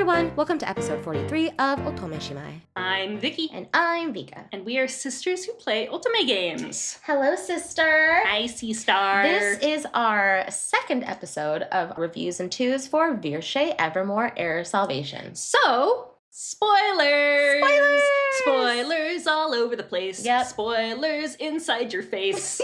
everyone, welcome to episode 43 of Otomeshimai. I'm Vki. And I'm Vka. And we are sisters who play Otome games. Hello, sister. Hi, Sea-Star. This is our second episode of Reviews and Twos for Virche Evermore Error Salvation. So, spoilers! Spoilers! Spoilers all over the place. Yep. Spoilers inside your face.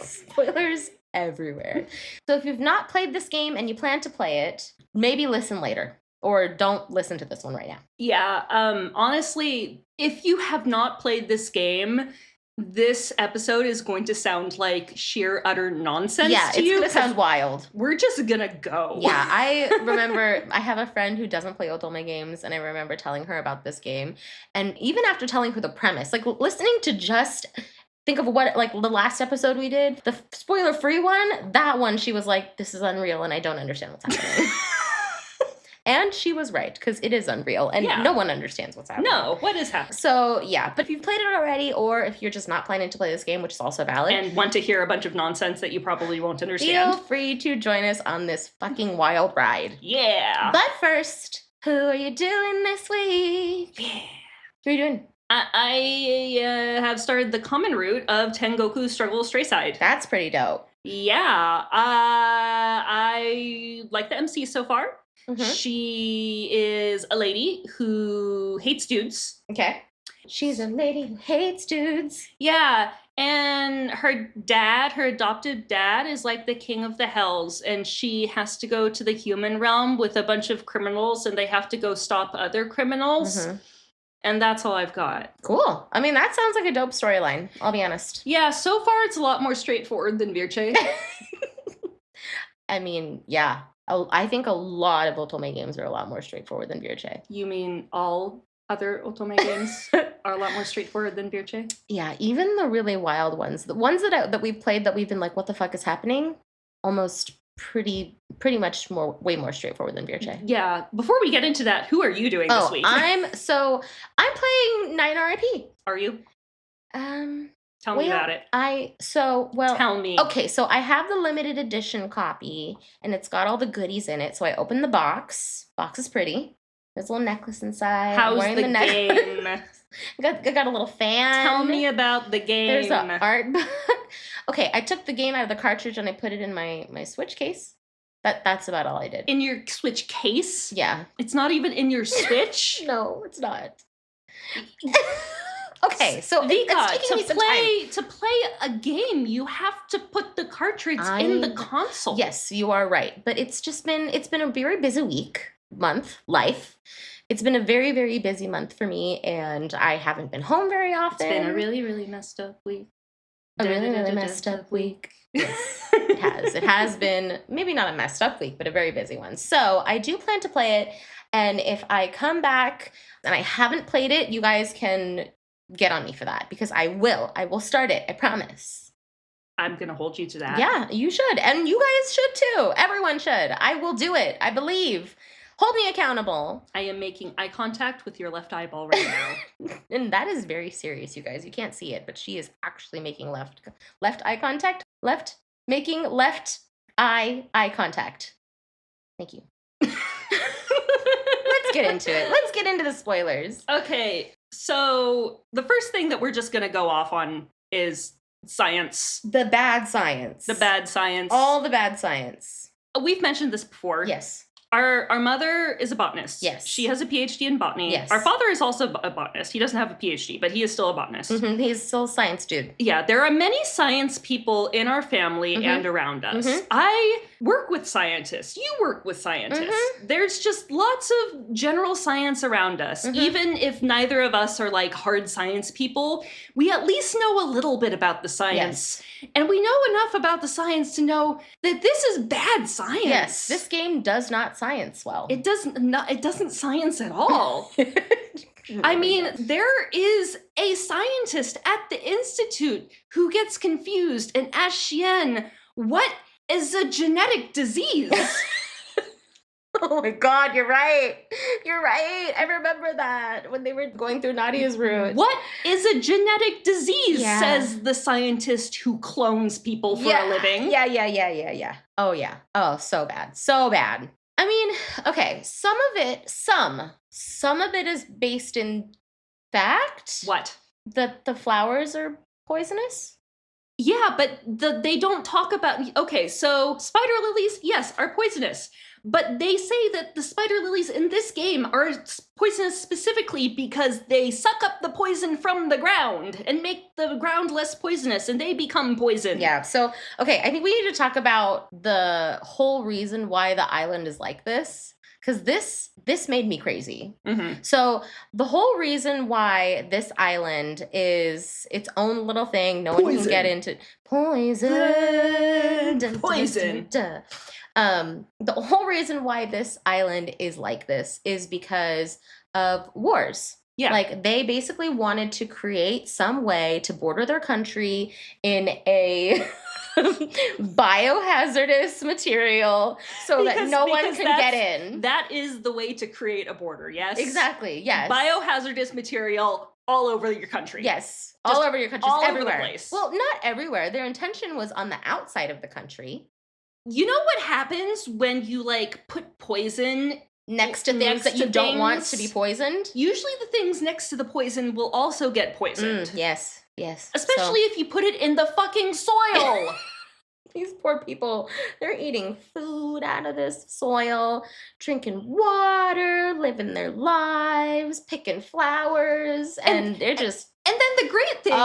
Spoilers everywhere. So if you've not played this game and you plan to play it, maybe listen later. Or don't listen to this one right now. Yeah, honestly, if you have not played this game, this episode is going to sound like sheer utter nonsense to you. Yeah, it's going to sound wild. We're just gonna go. Yeah, I remember, I have a friend who doesn't play Otome games, and I remember telling her about this game. And even after telling her the premise, like listening to just think of what, like the last episode we did, the spoiler-free one, that one she was like, this is unreal and I don't understand what's happening. And she was right, because it is unreal, and no one understands what's happening. No, what is happening? So, yeah, but if you've played it already, or if you're just not planning to play this game, which is also valid. And want to hear a bunch of nonsense that you probably won't understand. Feel free to join us on this fucking wild ride. Yeah. But first, who are you doing this week? Yeah. Who are you doing? I have started the common route of Tengoku Struggle Strayside. That's pretty dope. Yeah. I like the MC so far. Mm-hmm. She is a lady who hates dudes. Okay. She's a lady who hates dudes. Yeah, and her dad, her adopted dad, is like the king of the hells, and she has to go to the human realm with a bunch of criminals, and they have to go stop other criminals. Mm-hmm. And that's all I've got. Cool. I mean, that sounds like a dope storyline, I'll be honest. Yeah, so far it's a lot more straightforward than Virche. I mean, yeah. I think a lot of Otome games are a lot more straightforward than Virche. You mean all other Otome games are a lot more straightforward than Virche? Yeah, even the really wild ones. The ones that we've played that we've been like, what the fuck is happening? Almost pretty much way more straightforward than Virche. Yeah. Before we get into that, who are you doing this week? I'm playing 9 R.I.P. Are you? Tell me about it. Tell me. Okay, so I have the limited edition copy, and it's got all the goodies in it. So I opened the box. Box is pretty. There's a little necklace inside. How's the game? I got a little fan. Tell me about the game. There's an art book. Okay, I took the game out of the cartridge and I put it in my Switch case. That's about all I did. In your Switch case? Yeah. It's not even in your Switch? No, it's not. Okay, so Vka, to play a game, you have to put the cartridge in the console. Yes, you are right. But it's been a very busy life. It's been a very, very busy month for me, and I haven't been home very often. It's been a really, really messed up week. A really, really messed up week. Yes, it has. It has been maybe not a messed up week, but a very busy one. So I do plan to play it, and if I come back and I haven't played it, you guys can get on me for that, because I will start it. I promise. I'm going to hold you to that. Yeah, you should. And you guys should too. Everyone should. I will do it. I believe. Hold me accountable. I am making eye contact with your left eyeball right now. And that is very serious, you guys. You can't see it, but she is actually making left eye contact. Making left eye contact. Thank you. Let's get into it. Let's get into the spoilers. Okay. So the first thing that we're just going to go off on is science. The bad science. The bad science. All the bad science. We've mentioned this before. Yes. Our mother is a botanist. Yes. She has a PhD in botany. Yes. Our father is also a botanist. He doesn't have a PhD, but he is still a botanist. Mm-hmm. He's still a science dude. Yeah, there are many science people in our family and around us. Mm-hmm. I work with scientists. You work with scientists. Mm-hmm. There's just lots of general science around us. Mm-hmm. Even if neither of us are like hard science people, we at least know a little bit about the science. Yes. And we know enough about the science to know that this is bad science. Yes, this game does not science well. It doesn't science at all. I mean, there is a scientist at the Institute who gets confused and asks Xian, what is a genetic disease? Oh my God, you're right. You're right. I remember that when they were going through Nadia's route. What is a genetic disease, says the scientist who clones people for a living. Yeah. Oh, yeah. Oh, so bad. So bad. I mean, okay, some of it is based in fact. What? That the flowers are poisonous? Yeah, but they don't talk about... Okay, so spider lilies, yes, are poisonous. But they say that the spider lilies in this game are poisonous specifically because they suck up the poison from the ground and make the ground less poisonous, and they become poison. Yeah, so, okay, I think we need to talk about the whole reason why the island is like this. Because this made me crazy. Mm-hmm. So the whole reason why this island is its own little thing, no one can get into poison. Poison. The whole reason why this island is like this is because of wars. Yeah. Like, they basically wanted to create some way to border their country in a biohazardous material so that no one can get in. That is the way to create a border, yes? Exactly, yes. Biohazardous material all over your country. Yes, all over your country, everywhere. Over the place. Well, not everywhere. Their intention was on the outside of the country. You know what happens when you, like, put poison next to things that you don't want to be poisoned? Usually the things next to the poison will also get poisoned. Yes, yes. Especially if you put it in the fucking soil. These poor people, they're eating food out of this soil, drinking water, living their lives, picking flowers, and they're just... And then the great thing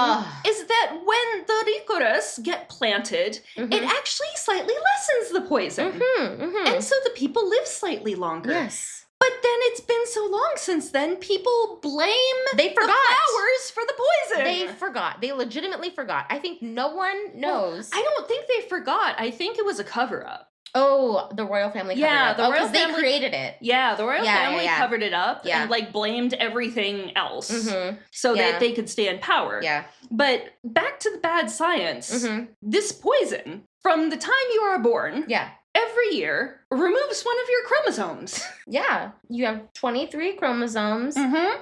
is that when the ricoras get planted, it actually slightly lessens the poison. And so the people live slightly longer. Yes. But then it's been so long since then, people blame the flowers for the poison. They forgot. They legitimately forgot. I think no one knows. Well, I don't think they forgot. I think it was a cover-up. Oh, the royal family covered it up. The royal family, they created it. Yeah, the royal family covered it up and, like, blamed everything else so that they could stay in power. Yeah. But back to the bad science. This poison, from the time you are born... Yeah. Every year removes one of your chromosomes. Yeah. You have 23 chromosomes,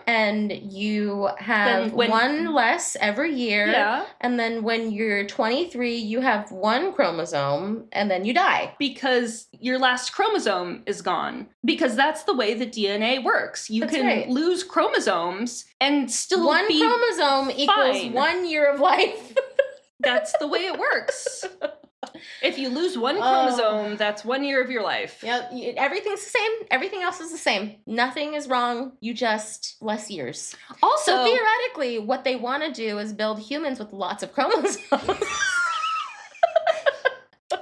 and you have one less every year. Yeah. And then when you're 23, you have one chromosome, and then you die. Because your last chromosome is gone. Because that's the way that DNA works. You can lose chromosomes and still one chromosome equals 1 year of life. That's the way it works. If you lose one chromosome, that's 1 year of your life. Yeah, everything's the same. Everything else is the same. Nothing is wrong. You just less years. Also, so theoretically, what they want to do is build humans with lots of chromosomes.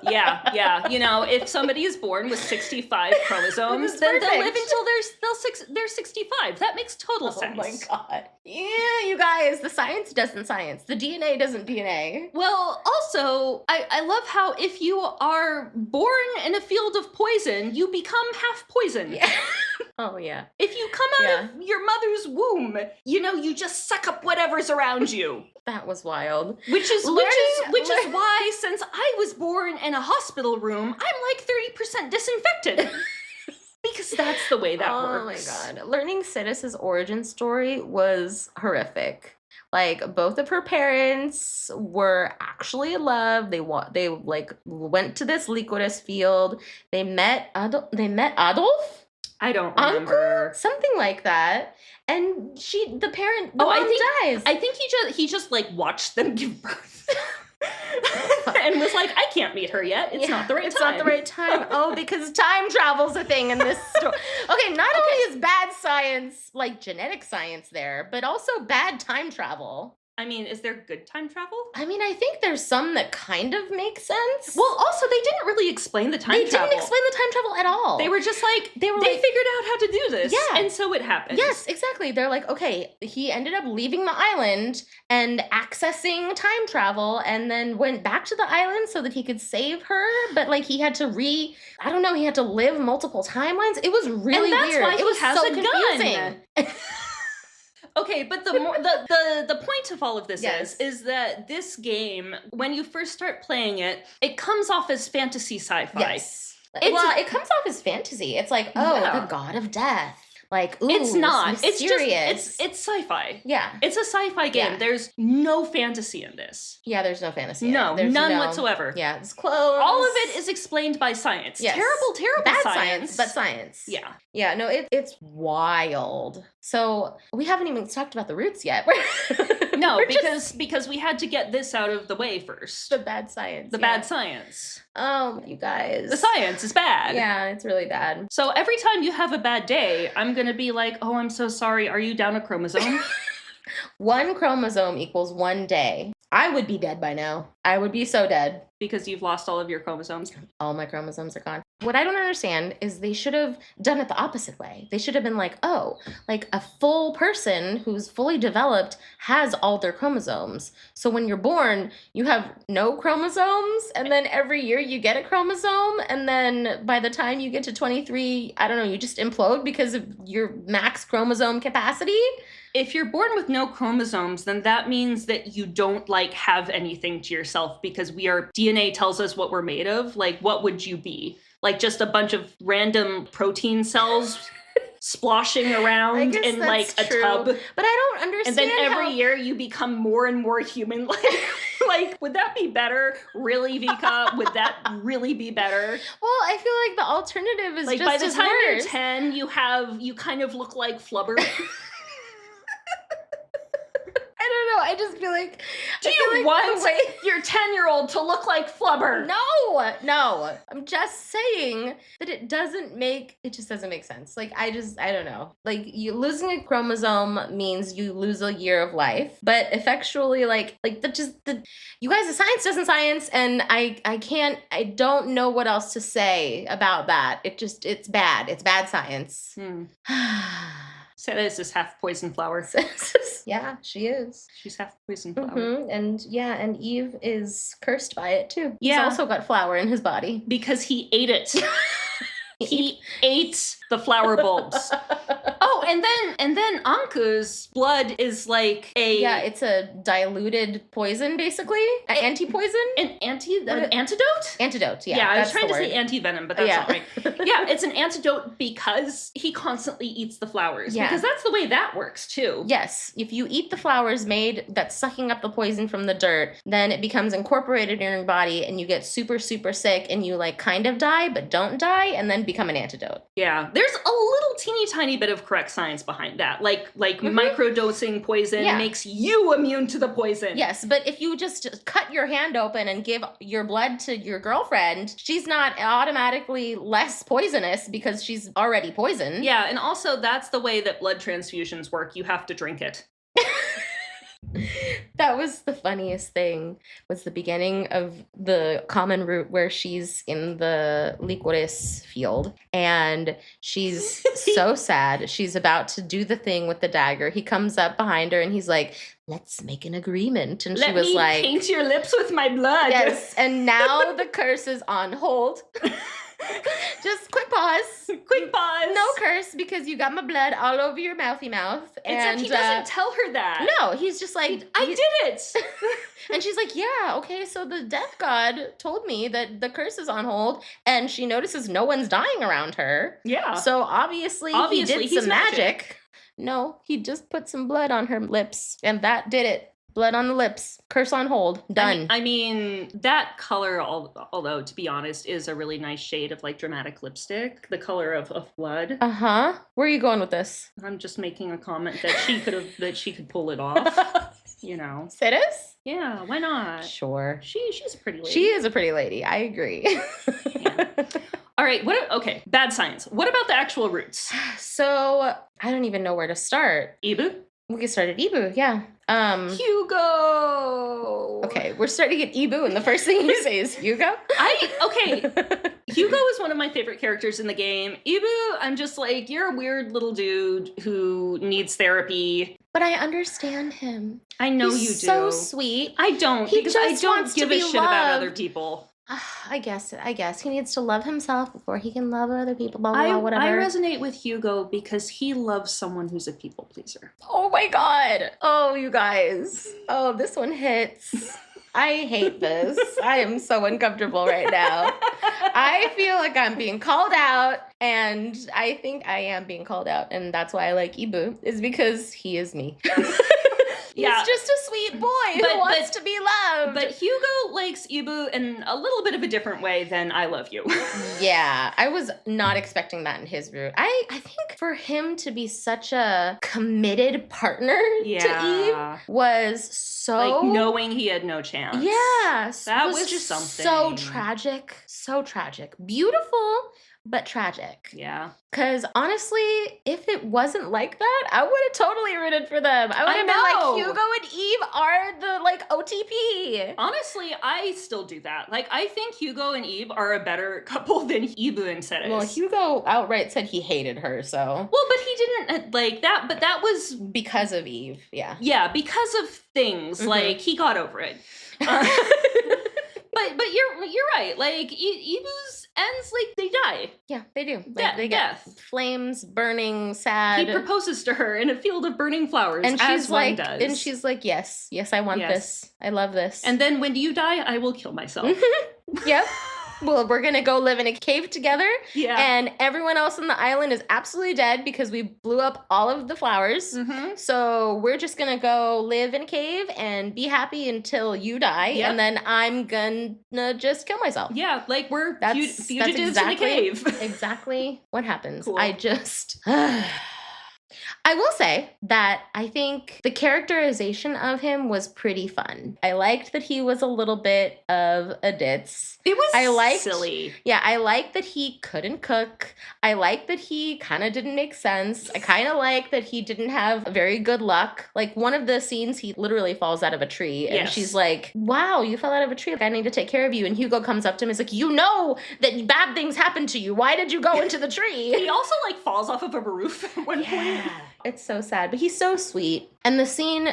Yeah. You know, if somebody is born with 65 chromosomes, then they'll live until they're 65. That makes total sense. Oh my god. Yeah, you guys, the science doesn't science. The DNA doesn't DNA. Well, also, I love how if you are born in a field of poison, you become half poison. Yeah. Oh, yeah. If you come out of your mother's womb, you know, you just suck up whatever's around you. That was wild. Which is why, since I was born in a hospital room, I'm like 30% disinfected. Because that's the way that works. Oh my god. Learning Sidis's origin story was horrific. Like, both of her parents were actually in love. They like went to this licorice field. They met Adolf? I don't remember. Uncle? Something like that. And the parent dies. I think he just like watched them give birth. And was like, I can't meet her yet. It's not the right time. It's not the right time. Oh, because time travel's a thing in this story. Okay, not only is bad science, like genetic science there, but also bad time travel. I mean, is there good time travel? I mean, I think there's some that kind of make sense. Well, also, they didn't really explain the time travel. They didn't explain the time travel at all. They were just like, they figured out how to do this. Yeah. And so it happened. Yes, exactly. They're like, okay, he ended up leaving the island and accessing time travel and then went back to the island so that he could save her. But like he had to he had to live multiple timelines. It was really weird. And that's why it was he has so a confusing. gun. Okay, but the point of all of this is that this game, when you first start playing it, it comes off as fantasy sci-fi. Yes. It comes off as fantasy. It's like, the god of death. like, ooh, it's not. mysterious. It's sci-fi. Yeah. It's a sci-fi game. Yeah. There's no fantasy in this. Yeah, there's no fantasy. No, there's none whatsoever. Yeah, it's clothes. All of it is explained by science. Yes. Terrible Bad science. but science. Yeah. Yeah, no, it's wild. So we haven't even talked about the roots yet. No, because we had to get this out of the way first. The bad science. Bad science. Oh, you guys. The science is bad. Yeah, it's really bad. So every time you have a bad day, I'm gonna be like, oh, I'm so sorry. Are you down a chromosome? 1 chromosome equals 1 day. I would be dead by now. I would be so dead. Because you've lost all of your chromosomes? All my chromosomes are gone. What I don't understand is they should have done it the opposite way. They should have been like, oh, like a full person who's fully developed has all their chromosomes. So when you're born, you have no chromosomes, and then every year you get a chromosome, and then by the time you get to 23, I don't know, you just implode because of your max chromosome capacity. If you're born with no chromosomes, then that means that you don't like have anything to yourself, because our DNA tells us what we're made of. Like, what would you be? Like just a bunch of random protein cells sploshing around in like a tub. But I don't understand. And then every year you become more and more human. Like, would that be better? Really, Vka? Would that really be better? Well, I feel like the alternative is like just by the as time worse. you're 10, you kind of look like Flubber. I don't know. I just feel like. Do you want your 10-year-old to look like Flubber? No. I'm just saying that it just doesn't make sense. Like, I don't know. Like, you losing a chromosome means you lose a year of life, but effectually, you guys, the science doesn't science, and I don't know what else to say about that. It's bad. It's bad science. Sarah is half poison flower. Yeah, she is. She's half poison flower. Mm-hmm. And Eve is cursed by it too. Yeah. He's also got flower in his body. Because he ate it. He ate the flower bulbs. Oh, and then Anku's blood is like it's a diluted poison, basically. An anti-poison? An antidote? Antidote, yeah. Yeah, I was trying to say anti-venom, but that's not right. Yeah, it's an antidote because he constantly eats the flowers. Yeah. Because that's the way that works, too. Yes. If you eat the flowers that's sucking up the poison from the dirt, then it becomes incorporated in your body, and you get super, super sick, and you, like, kind of die, but don't die, and then become an antidote. Yeah. There's a little teeny tiny bit of correct science behind that. Like microdosing poison makes you immune to the poison. Yes, but if you just cut your hand open and give your blood to your girlfriend, she's not automatically less poisonous because she's already poisoned. Yeah, and also that's the way that blood transfusions work. You have to drink it. That was the funniest thing, was the beginning of the common route where she's in the licorice field and she's so sad. She's about to do the thing with the dagger. He comes up behind her and he's like, let's make an agreement. And she was like, paint your lips with my blood. Yes, and now the curse is on hold. Just quick pause. Quick pause. No curse because you got my blood all over your mouthy mouth. Except he doesn't tell her that. No, he's just like, I did it. And she's like, yeah, okay, so the death god told me that the curse is on hold, and she notices no one's dying around her. Yeah. So obviously he did some magic. No, he just put some blood on her lips, and that did it. Blood on the lips. Curse on hold. Done. I mean, that color, although, to be honest, is a really nice shade of, like, dramatic lipstick. The color of blood. Uh-huh. Where are you going with this? I'm just making a comment that she could pull it off. You know. Siris? Yeah, why not? Sure. She's a pretty lady. She is a pretty lady. I agree. Yeah. All right, okay, bad science. What about the actual roots? So, I don't even know where to start. Ibu? We can start at Ibu, yeah. Hugo! Okay, we're starting at Ibu, and the first thing you say is Hugo? Hugo is one of my favorite characters in the game. Ibu, I'm just like, you're a weird little dude who needs therapy. But I understand him. I know He's you do. So sweet. I don't, because I don't give a shit about other people. I guess he needs to love himself before he can love other people, blah, blah, blah, whatever. I resonate with Hugo because he loves someone who's a people pleaser. Oh my god. Oh, you guys. Oh, this one hits. I hate this. I am so uncomfortable right now. I feel like I'm being called out, and I think I am being called out, and that's why I like Ibu, is because he is me. He's just a sweet boy who wants to be loved. But Hugo likes Ibu in a little bit of a different way than I love you. Yeah, I was not expecting that in his route. I think for him to be such a committed partner to Eve was so... Like, knowing he had no chance. Yeah. That was just something. So tragic. So tragic. Beautiful, but tragic. Yeah. Because honestly, if it wasn't like that, I would have totally rooted for them. I would have been like, Hugo and Eve are the, like, OTP. Honestly, I still do that. Like, I think Hugo and Eve are a better couple than Ibu and Ceres. Well, Hugo outright said he hated her, so... Well, but he didn't, like, that, but that was... Because of Eve, yeah. Yeah, because of things. Like, he got over it. But you're right. Like, Ibu's ends, like, they die. Yeah, they do. Like, they get death. Flames, burning, sad. He proposes to her in a field of burning flowers, and as she's one like, does. And she's like, yes, I want this. I love this. And then when you die, I will kill myself. Yep. Well, we're going to go live in a cave together. Yeah. And everyone else on the island is absolutely dead because we blew up all of the flowers. Mm-hmm. So we're just going to go live in a cave and be happy until you die. Yep. And then I'm going to just kill myself. Yeah, like we're fugitives in a cave. Exactly what happens. Cool. I just... I will say that I think the characterization of him was pretty fun. I liked that he was a little bit of a ditz. It was silly. Yeah, I liked that he couldn't cook. I liked that he kind of didn't make sense. I kind of liked that he didn't have very good luck. Like, one of the scenes, he literally falls out of a tree. And she's like, wow, you fell out of a tree. I need to take care of you. And Hugo comes up to him and is like, you know that bad things happen to you. Why did you go into the tree? He also, like, falls off of a roof at one point. It's so sad, but he's so sweet. And this scene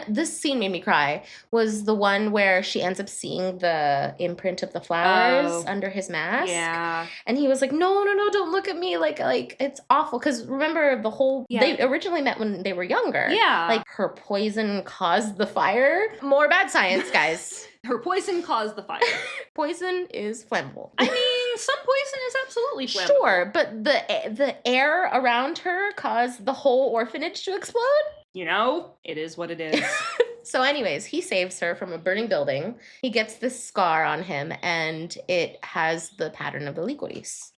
made me cry, was the one where she ends up seeing the imprint of the flowers under his mask. Yeah. And he was like, no, don't look at me. Like it's awful. Because remember, they originally met when they were younger. Yeah. Like, her poison caused the fire. More bad science, guys. Her poison caused the fire. Poison is flammable. I mean, some poison is absolutely flammable. Sure, but the air around her caused the whole orphanage to explode? You know, it is what it is. So anyways, he saves her from a burning building. He gets this scar on him, and it has the pattern of the licorice.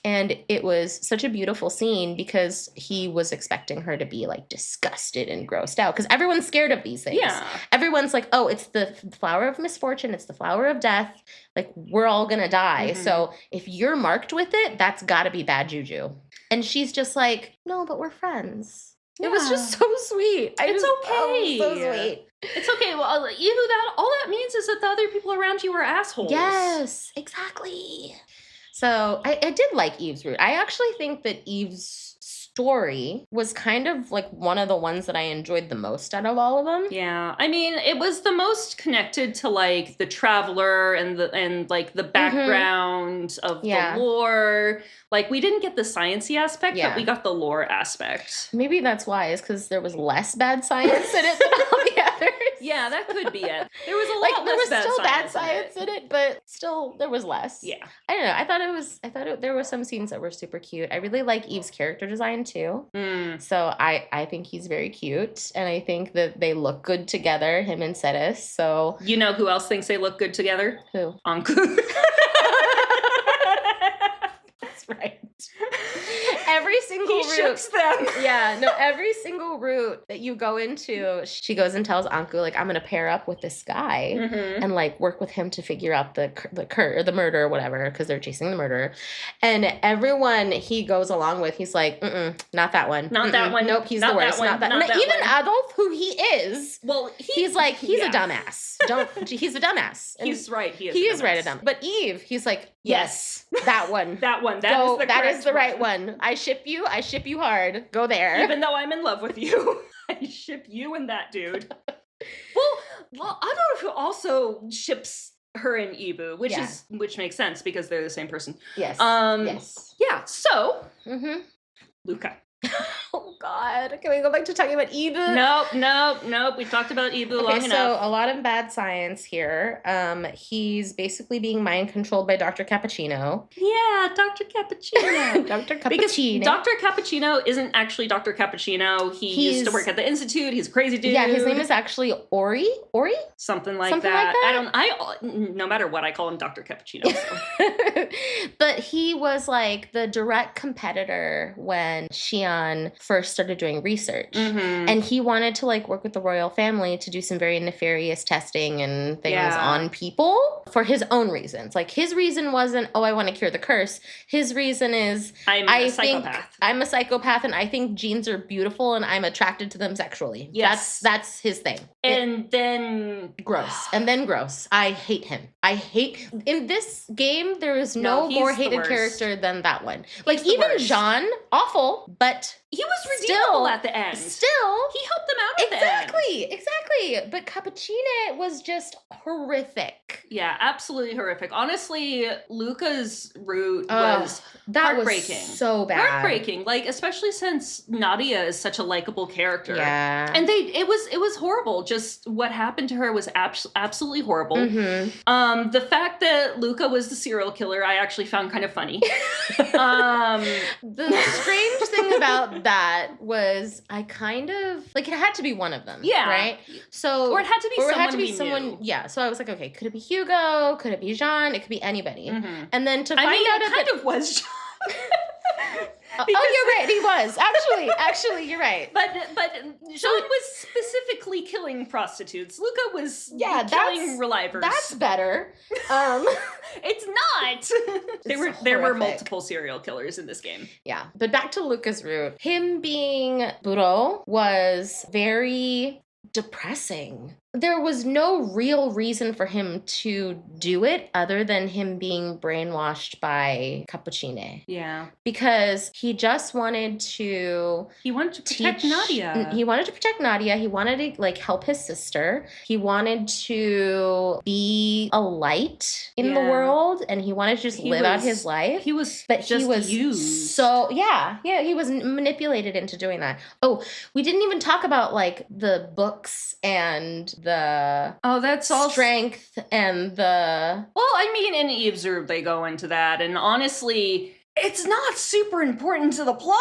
And it was such a beautiful scene because he was expecting her to be, like, disgusted and grossed out. Because everyone's scared of these things. Yeah. Everyone's like, oh, it's the flower of misfortune. It's the flower of death. Like, we're all going to die. Mm-hmm. So if you're marked with it, that's got to be bad juju. And she's just like, no, but we're friends. Yeah. It was just so sweet. It's okay. So sweet. It's okay. Well, all that means is that the other people around you are assholes. Yes, exactly. So I did like Eve's route. I actually think that Eve's story was kind of like one of the ones that I enjoyed the most out of all of them. Yeah. I mean, it was the most connected to, like, the traveler and like the background of the lore. Like, we didn't get the sciencey aspect, but we got the lore aspect. Maybe that's why, is because there was less bad science in it than all the others. Yeah, that could be it. There was a lot less bad science. There was still bad science in it, but still there was less. Yeah. I don't know. I thought there were some scenes that were super cute. I really like Eve's character design too. So I think he's very cute, and I think that they look good together, him and Ceres. So you know who else thinks they look good together? Who? Anku. Right. Every single route. Ships them. Yeah, no, every single route that you go into, she goes and tells Anku, like, I'm gonna pair up with this guy and, like, work with him to figure out the murder or whatever, because they're chasing the murderer. And everyone he goes along with, he's like, not that one. Not that one. Nope, he's the worst. Not that one. Even Adolf, who he is, well, he's like, he's a dumbass. He's a dumbass. And he's right. He is right, a dumb. But Eve, he's like, yes, that one. That one. That is the right one. I ship you hard. Go there. Even though I'm in love with you, I ship you and that dude. Well, Adolf also ships her and Ibu, which makes sense because they're the same person. Yes. Yes. Yeah. So, Luca. God. Can we go back to talking about Ibu? Nope. We talked about Ibu long enough. So a lot of bad science here. He's basically being mind controlled by Dr. Cappuccino. Yeah, Dr. Cappuccino. Dr. Cappuccino. Because Dr. Cappuccino isn't actually Dr. Cappuccino. He used to work at the Institute. He's a crazy dude. Yeah, his name is actually Ori? Something like that. No matter what, I call him Dr. Cappuccino. So. But he was like the direct competitor when Xian first started doing research. And he wanted to like work with the royal family to do some very nefarious testing and things on people for his own reasons. Like his reason wasn't, I want to cure the curse. His reason is I'm a psychopath and I think genes are beautiful and I'm attracted to them sexually. Yes. That's his thing. And then gross. I hate him. In this game, there is no more hated character than that one. Like even Jean, awful, but he was redeemable at the end. Still, he helped them out at the end. Exactly. But Cappuccino was just horrific. Yeah, absolutely horrific. Honestly, Luca's route was heartbreaking. Was so bad. Heartbreaking. Like, especially since Nadia is such a likable character. Yeah. And it was horrible. Just what happened to her was absolutely horrible. The fact that Luca was the serial killer, I actually found kind of funny. The strange thing about that was I kind of like it had to be one of them. Yeah. Right? So or it had to be someone. Yeah. So I was like, okay, could it be Hugo? Could it be Jean? It could be anybody. And then to find out it kind of was Jean. Oh, you're right. He was actually, you're right. But Jean was specifically killing prostitutes. Luca was killing relivers. That's better. It's not. There were multiple serial killers in this game. Yeah, but back to Luca's route. Him being Buro was very depressing. There was no real reason for him to do it other than him being brainwashed by Cappuccino. Yeah. Because he just wanted to... He wanted to protect Nadia. He wanted to protect Nadia. He wanted to, like, help his sister. He wanted to be a light in the world, and he wanted to just live out his life. He was used. So, he was manipulated into doing that. Oh, we didn't even talk about, like, the books and that's all strength and the in Eve's Room they go into that, and honestly it's not super important to the plot.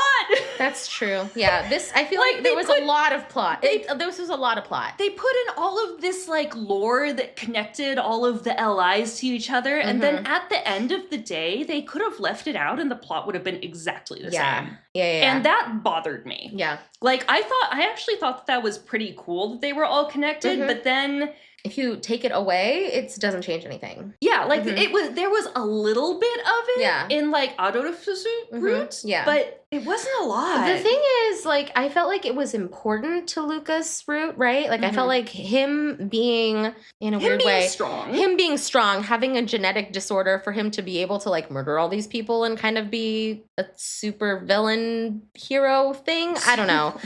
That's true. Yeah, I feel like there was a lot of plot. This was a lot of plot. They put in all of this like lore that connected all of the LIs to each other, and then at the end of the day, they could have left it out and the plot would have been exactly the same. Yeah. And that bothered me. Yeah. Like I actually thought that was pretty cool that they were all connected, but then if you take it away, it doesn't change anything. Yeah, like there was a little bit of it in like Adolf's route, but it wasn't a lot. The thing is, like, I felt like it was important to Luca's route, right? Like, I felt like him being, in a weird way, him being strong, having a genetic disorder for him to be able to, like, murder all these people and kind of be a super villain hero thing. I don't know.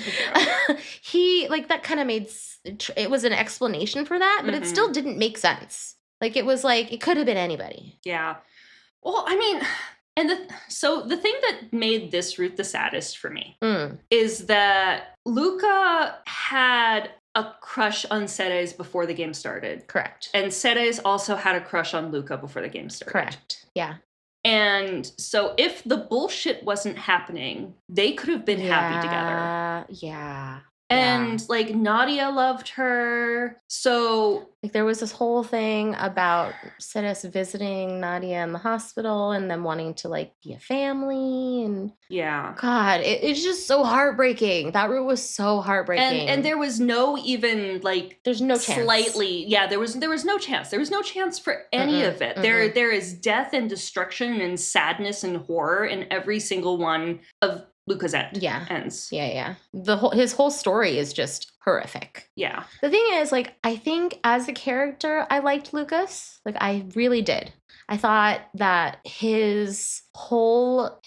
That kind of made... It was an explanation for that, but it still didn't make sense. Like, it was like, it could have been anybody. Yeah. Well, I mean... And the thing that made this route the saddest for me is that Luca had a crush on Ceres before the game started. Correct. And Ceres also had a crush on Luca before the game started. Correct. Yeah. And so if the bullshit wasn't happening, they could have been happy together. Yeah. And, like, Nadia loved her, so... Like, there was this whole thing about Ceres visiting Nadia in the hospital and them wanting to, like, be a family, and... Yeah. God, it's just so heartbreaking. That route was so heartbreaking. And there was no even, like... There's no chance. Slightly... Yeah, there was no chance. There was no chance for any of it. There is death and destruction and sadness and horror in every single one of Luca's ends. Yeah. His whole story is just horrific. Yeah. The thing is, like, I think as a character, I liked Lucas. Like, I really did. I thought that his whole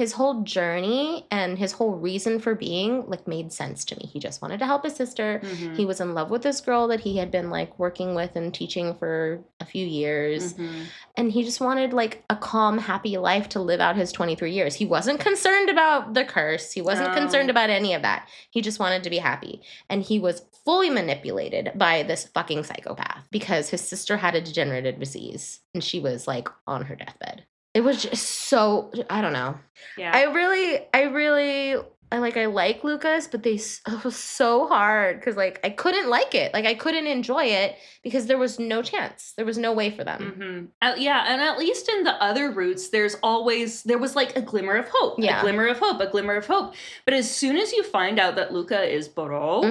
journey and his whole reason for being, like, made sense to me. He just wanted to help his sister. Mm-hmm. He was in love with this girl that he had been, like, working with and teaching for a few years. Mm-hmm. And he just wanted, like, a calm, happy life to live out his 23 years. He wasn't concerned about the curse. He wasn't concerned about any of that. He just wanted to be happy. And he was fully manipulated by this fucking psychopath because his sister had a degenerative disease and she was, like, on her deathbed. It was just so, I don't know. Yeah. I like Lucas, but it was so hard because, like, I couldn't like it. Like, I couldn't enjoy it because there was no chance. There was no way for them. Mm-hmm. Yeah, and at least in the other routes, there was, like, a glimmer of hope. Yeah. A glimmer of hope. But as soon as you find out that Luca is Boro,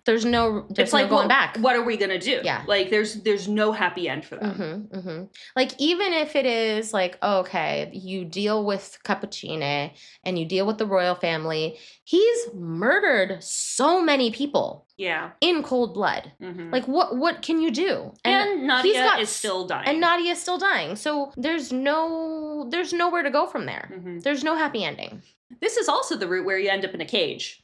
there's no going back. What are we going to do? Yeah. Like, there's no happy end for them. Like, even if it is, like, okay, you deal with Cappuccine and you deal with the royal family, he's murdered so many people. Yeah. In cold blood. Like, what can you do? And Nadia is still dying. And Nadia is still dying. So there's nowhere to go from there. There's no happy ending. This is also the route where you end up in a cage.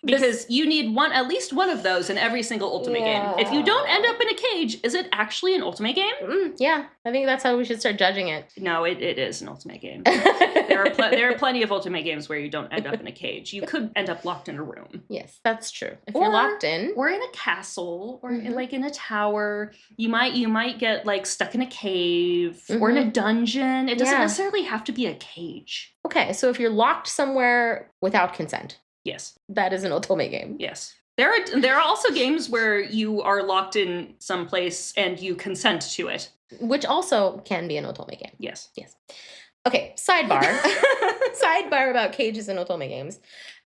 Because you need at least one of those in every single Otome game. If you don't end up in a cage, is it actually an Otome game? Yeah, I think that's how we should start judging it. No, it is an Otome game. There are plenty of Otome games where you don't end up in a cage. You could end up locked in a room. Yes, that's true. If you're locked in, or in a castle, or like in a tower, you might get, like, stuck in a cave or in a dungeon. It doesn't necessarily have to be a cage. Okay, so if you're locked somewhere without consent. Yes. That is an Otome game. Yes. There are also games where you are locked in some place and you consent to it. Which also can be an Otome game. Yes. Yes. Okay, sidebar. Sidebar about cages in Otome games.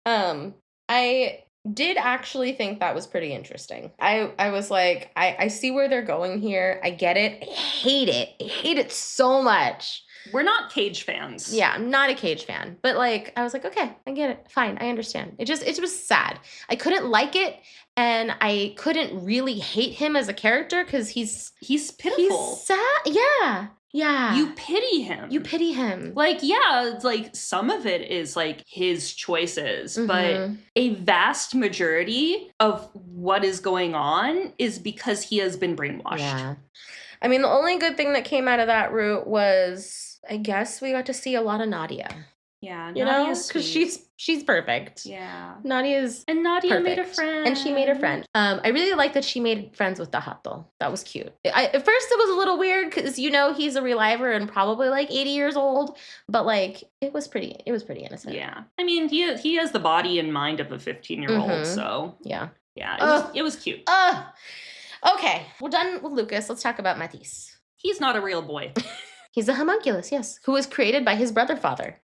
I did actually think that was pretty interesting. I was like, I see where they're going here. I get it. I hate it. I hate it so much. We're not Cage fans. Yeah, I'm not a Cage fan. But, like, I was like, okay, I get it. Fine, I understand. It was sad. I couldn't like it, and I couldn't really hate him as a character because he's pitiful. He's sad. Yeah. Yeah. You pity him. Like, yeah, it's like some of it is, like, his choices, but a vast majority of what is going on is because he has been brainwashed. Yeah. I mean, the only good thing that came out of that route was, I guess, we got to see a lot of Nadia. Yeah, Nadia's because she's perfect. Yeah, Nadia perfect. Made a friend, and she made a friend. I really like that she made friends with Tahato. That was cute. At first it was a little weird because he's a reliver and probably like 80 years old, but like it was pretty innocent. Yeah, I mean he has the body and mind of a 15-year-old, so yeah, it was cute. Okay, we're done with Lucas. Let's talk about Matisse. He's not a real boy. He's a homunculus, yes, who was created by his brother-father.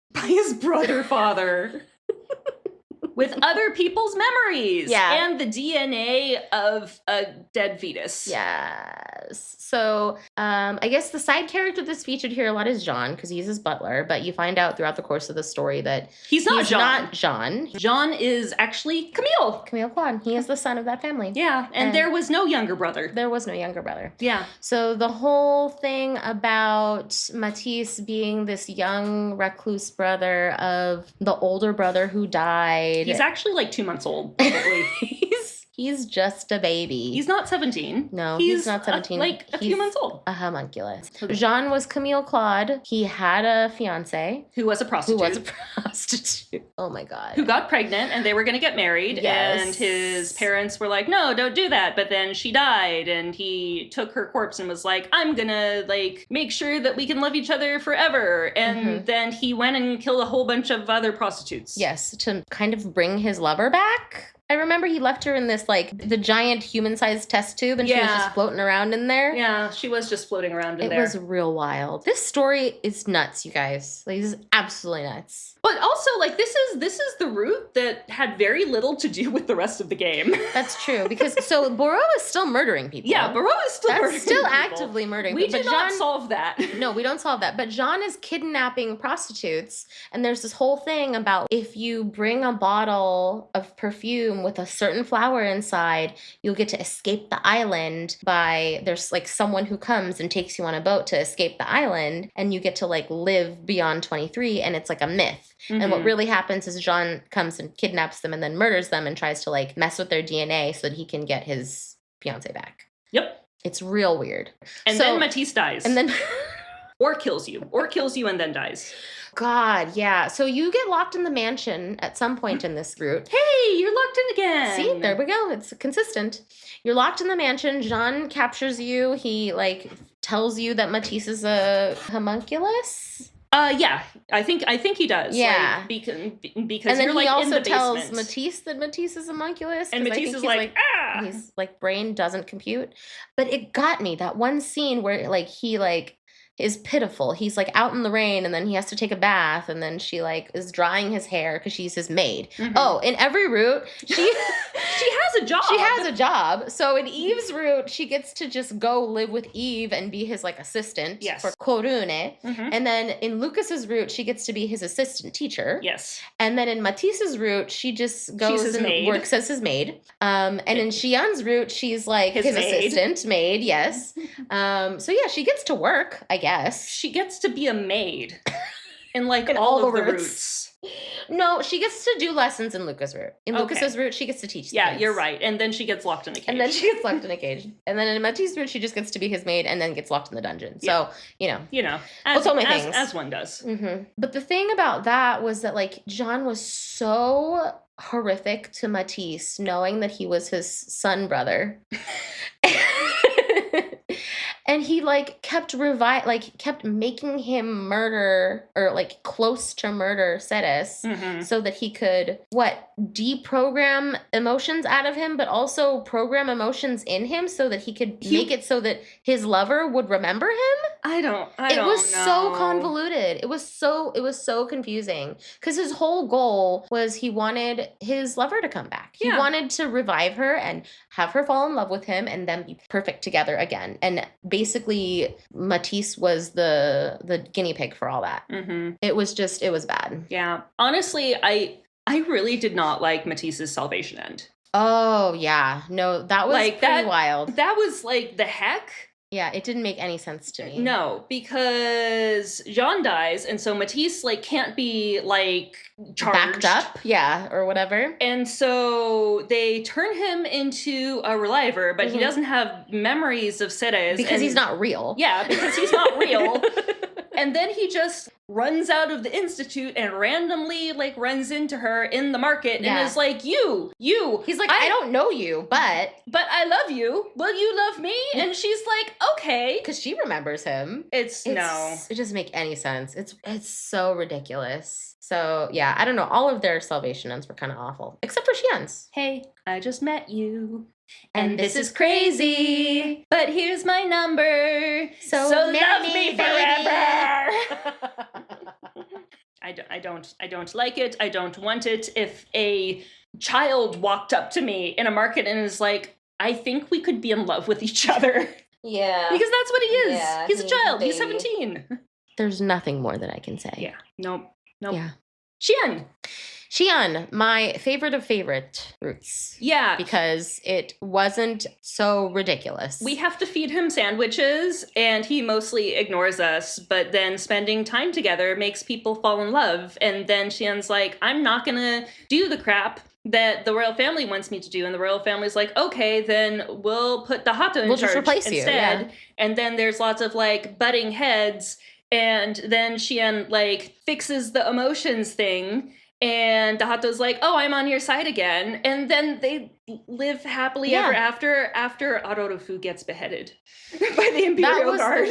With other people's memories. Yeah. And the DNA of a dead fetus. Yes. So, I guess the side character that's featured here a lot is Jean, because he's his butler, but you find out throughout the course of the story that he's not Jean. Jean is actually Camille. Camille Claude. He is the son of that family. Yeah, and there was no younger brother. There was no younger brother. Yeah. So the whole thing about Matisse being this young recluse brother of the older brother who died. He's actually like 2 months old, probably. He's just a baby. He's not 17. No, he's not 17. Like a few months old. A homunculus. Jean was Camille Claude. He had a fiance. Who was a prostitute. Oh my God. Who got pregnant and they were going to get married. Yes. And his parents were like, no, don't do that. But then she died and he took her corpse and was like, I'm going to like make sure that we can love each other forever. And then he went and killed a whole bunch of other prostitutes. Yes, to kind of bring his lover back. I remember he left her in this, like, the giant human-sized test tube, and she was just floating around in there. Yeah, she was just floating around in there. It was real wild. This story is nuts, you guys. Like, this is absolutely nuts. But also, like, this is the route that had very little to do with the rest of the game. That's true, because, so, Boro is still murdering people. Yeah, Boro is still murdering people. Still actively murdering people. We do not solve that. No, we don't solve that. But Jean is kidnapping prostitutes, and there's this whole thing about if you bring a bottle of perfume room with a certain flower inside, you'll get to escape the island there's like someone who comes and takes you on a boat to escape the island, and you get to like live beyond 23, and it's like a myth. And what really happens is Jean comes and kidnaps them and then murders them and tries to like mess with their DNA so that he can get his fiance back. Yep. It's real weird. And then Matisse dies. And then or kills you and then dies. God, yeah. So you get locked in the mansion at some point in this route. Hey, you're locked in again. See, there we go. It's consistent. You're locked in the mansion. Jean captures you. He like tells you that Matisse is a homunculus. Yeah, I think he does. Yeah, like, because and then you're, like, he also in the tells basement. Matisse that Matisse is a homunculus, and Matisse is like, ah, his like brain doesn't compute. But it got me, that one scene where like he like is pitiful. He's like out in the rain, and then he has to take a bath, and then she like is drying his hair because she's his maid. Oh, in every route, she has a job. She has a job. So in Eve's route, she gets to just go live with Eve and be his like assistant for Korune. And then in Lucas's route, she gets to be his assistant teacher. Yes. And then in Matisse's route, she just goes and works as his maid. And in Xian's route, she's like his assistant maid. Yes. So yeah, she gets to work, I guess. She gets to be a maid in like in all of the routes. No, she gets to do lessons in Lucas' route. In Lucas's route, she gets to teach. Yeah, you're right. And then she gets locked in a cage. And then in Matisse's route, she just gets to be his maid and then gets locked in the dungeon. So, as one does. But the thing about that was that like Jean was so horrific to Matisse, knowing that he was his son brother. And he like kept making him murder or like close to murder Ceres so that he could deprogram emotions out of him, but also program emotions in him so that he could make it so that his lover would remember him. It was so convoluted. It was so confusing because his whole goal was he wanted his lover to come back. He wanted to revive her and have her fall in love with him and then be perfect together again. And basically Matisse was the guinea pig for all that. It was bad. Yeah. Honestly, I really did not like Matisse's salvation end. Oh, yeah. No, that was like, pretty wild. That was like the heck? Yeah, it didn't make any sense to me. No, because Jean dies, and so Matisse like can't be like charged. Backed up, yeah, or whatever. And so they turn him into a reliver, but he doesn't have memories of Ceres. Because he's not real. Yeah, because he's not real. And then he just runs out of the institute and randomly like runs into her in the market and is like, you. He's like, I don't know you, but I love you. Will you love me? And she's like, okay. Because she remembers him. It doesn't make any sense. It's so ridiculous. So yeah, I don't know. All of their salvation ends were kind of awful. Except for Xian's. Hey, I just met you. And this is crazy, but here's my number. So love me forever. I don't like it. I don't want it. If a child walked up to me in a market and is like, I think we could be in love with each other. Yeah. Because that's what he is. Yeah, he's a child. He's 17. There's nothing more that I can say. Yeah. Nope. Yeah. Xian, my favorite of favorite roots. Yeah. Because it wasn't so ridiculous. We have to feed him sandwiches, and he mostly ignores us, but then spending time together makes people fall in love. And then Xian's like, I'm not gonna do the crap that the royal family wants me to do. And the royal family's like, okay, then we'll put the Hato in charge instead. Yeah. And then there's lots of like butting heads, and then Xian like fixes the emotions thing. And Dahato's like, oh, I'm on your side again. And then they live happily ever after Arorofu gets beheaded by the Imperial Guard.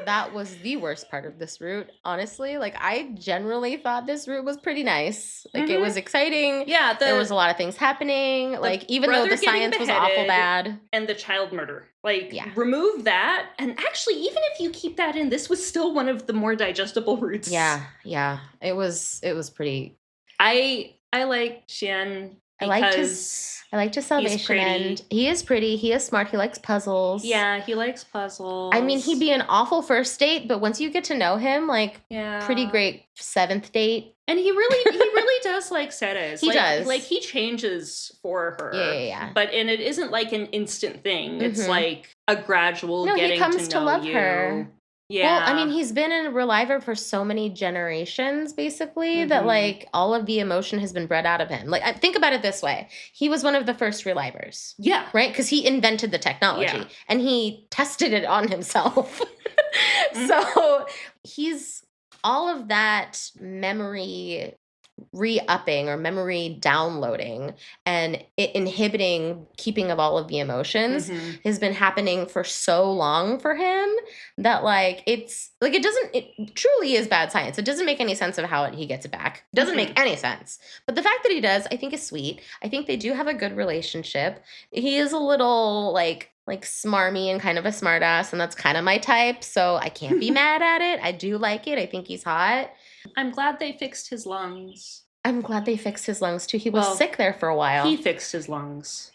That was the worst part of this route, honestly. Like, I generally thought this route was pretty nice. Like, it was exciting. Yeah. There was a lot of things happening. Like, even though the science was awful bad. And the child murder. Like, remove that. And actually, even if you keep that in, this was still one of the more digestible routes. Yeah. It was pretty. I like Xian. I liked his salvation end. He is pretty. He is smart. He likes puzzles. Yeah, he likes puzzles. I mean, he'd be an awful first date, but once you get to know him, like, pretty great 7th date. And he really does like Ceres. He does. Like, he changes for her. Yeah. And it isn't like an instant thing. It's like a gradual getting he comes to know love you. her. Yeah. Well, I mean, he's been in Reliver for so many generations, basically, that, like, all of the emotion has been bred out of him. Like, think about it this way. He was one of the first Relivers. Yeah. Right? Because he invented the technology. Yeah. And he tested it on himself. So, he's all of that memory re-upping or memory downloading and it inhibiting keeping of all of the emotions has been happening for so long for him that like it's like it truly is bad science. It doesn't make any sense of how he gets it back. It doesn't make any sense. But the fact that he does, I think is sweet. I think they do have a good relationship. He is a little like smarmy and kind of a smartass, and that's kind of my type, so I can't be mad at it. I do like it. I think he's hot. I'm glad they fixed his lungs. I'm glad they fixed his lungs too. He was sick there for a while. He fixed his lungs.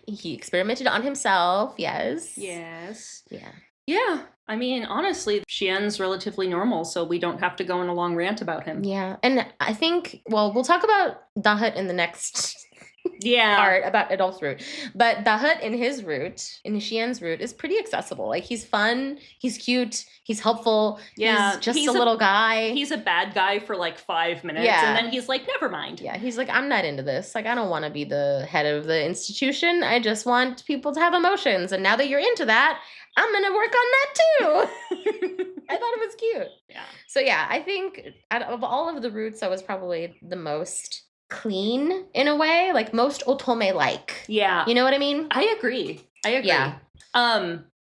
He experimented on himself, yes. Yes. Yeah. Yeah. I mean, honestly, Xian's relatively normal, so we don't have to go on a long rant about him. Yeah. And I think, well, we'll talk about Dahut in the next part about Adolph's route. But Dahut in his route, in Xian's route, is pretty accessible. Like, he's fun, he's cute, he's helpful, he's just a little guy. He's a bad guy for like 5 minutes, and then he's like, never mind. Yeah, he's like, I'm not into this. Like, I don't want to be the head of the institution. I just want people to have emotions. And now that you're into that, I'm going to work on that too. I thought it was cute. Yeah. So yeah, I think out of all of the routes, I was probably the most clean in a way, like most Otome-like. Yeah. You know what I mean? I agree. Yeah.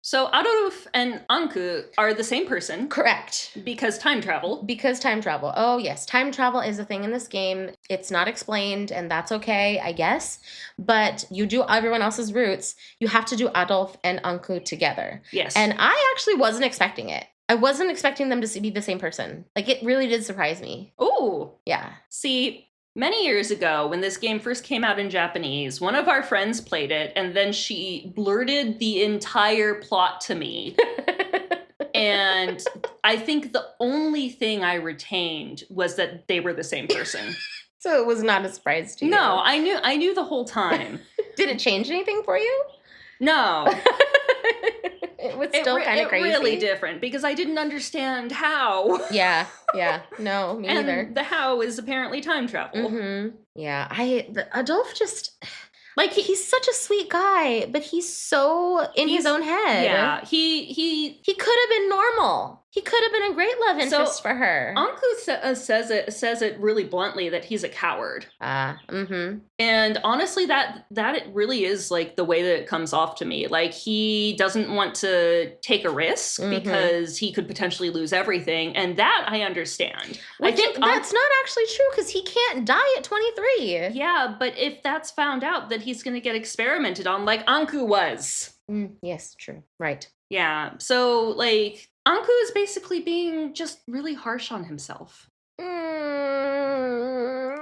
So Adolf and Anku are the same person. Correct. Because time travel. Oh, yes. Time travel is a thing in this game. It's not explained, and that's okay, I guess. But you do everyone else's routes. You have to do Adolf and Anku together. Yes. And I actually wasn't expecting it. I wasn't expecting them to be the same person. Like, it really did surprise me. Ooh. Yeah. See, many years ago, when this game first came out in Japanese, one of our friends played it, and then she blurted the entire plot to me. And I think the only thing I retained was that they were the same person. So it was not a surprise to you? No, I knew the whole time. Did it change anything for you? No. It was still kind of crazy. Really different, because I didn't understand how. Yeah. No, me neither. And the how is apparently time travel. Yeah, Adolf just, like, he's such a sweet guy, but he's so in his own head. Yeah, he could have been normal. He could have been a great love interest for her. Anku says it really bluntly that he's a coward. And honestly, that it really is like the way that it comes off to me. Like, he doesn't want to take a risk because he could potentially lose everything, and that I understand. I think that's not actually true, because he can't die at 23. Yeah, but if that's found out that he's going to get experimented on, like Anku was. Yes, true. Right. Yeah. So, like, Anku is basically being just really harsh on himself.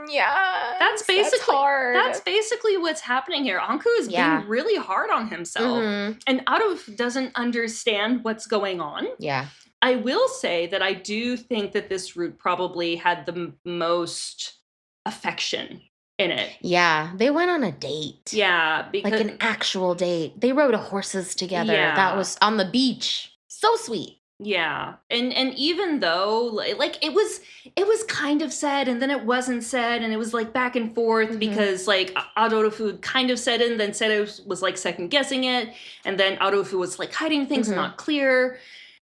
Yeah. That's hard. That's basically what's happening here. Anku is being really hard on himself. And Adolf doesn't understand what's going on. Yeah. I will say that I do think that this route probably had the most affection in it. Yeah, they went on a date. Yeah, because like an actual date. They rode horses together. Yeah. That was on the beach. So sweet. Yeah. And even though like it was kind of said and then it wasn't said, and it was like back and forth because like Adolfo kind of said it and then said it was like second guessing it, and then Adolfo was like hiding things, not clear.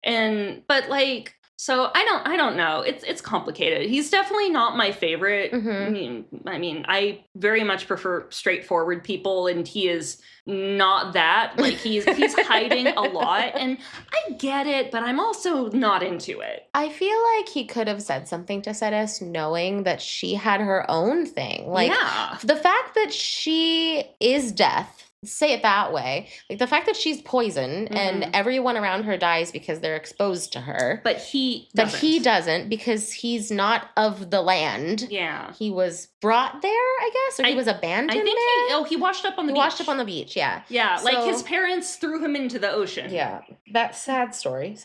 But like, so I don't know. It's complicated. He's definitely not my favorite. I mean, I very much prefer straightforward people, and he is not that. Like, he's hiding a lot, and I get it, but I'm also not into it. I feel like he could have said something to Ceres knowing that she had her own thing. Like, the fact that she is death say it that way. Like the fact that she's poison and everyone around her dies because they're exposed to her. But he doesn't because he's not of the land. Yeah. He was brought there, I guess, or he was abandoned there. He washed up on the beach. He washed up on the beach, yeah. Yeah, so, like his parents threw him into the ocean. Yeah. That sad story.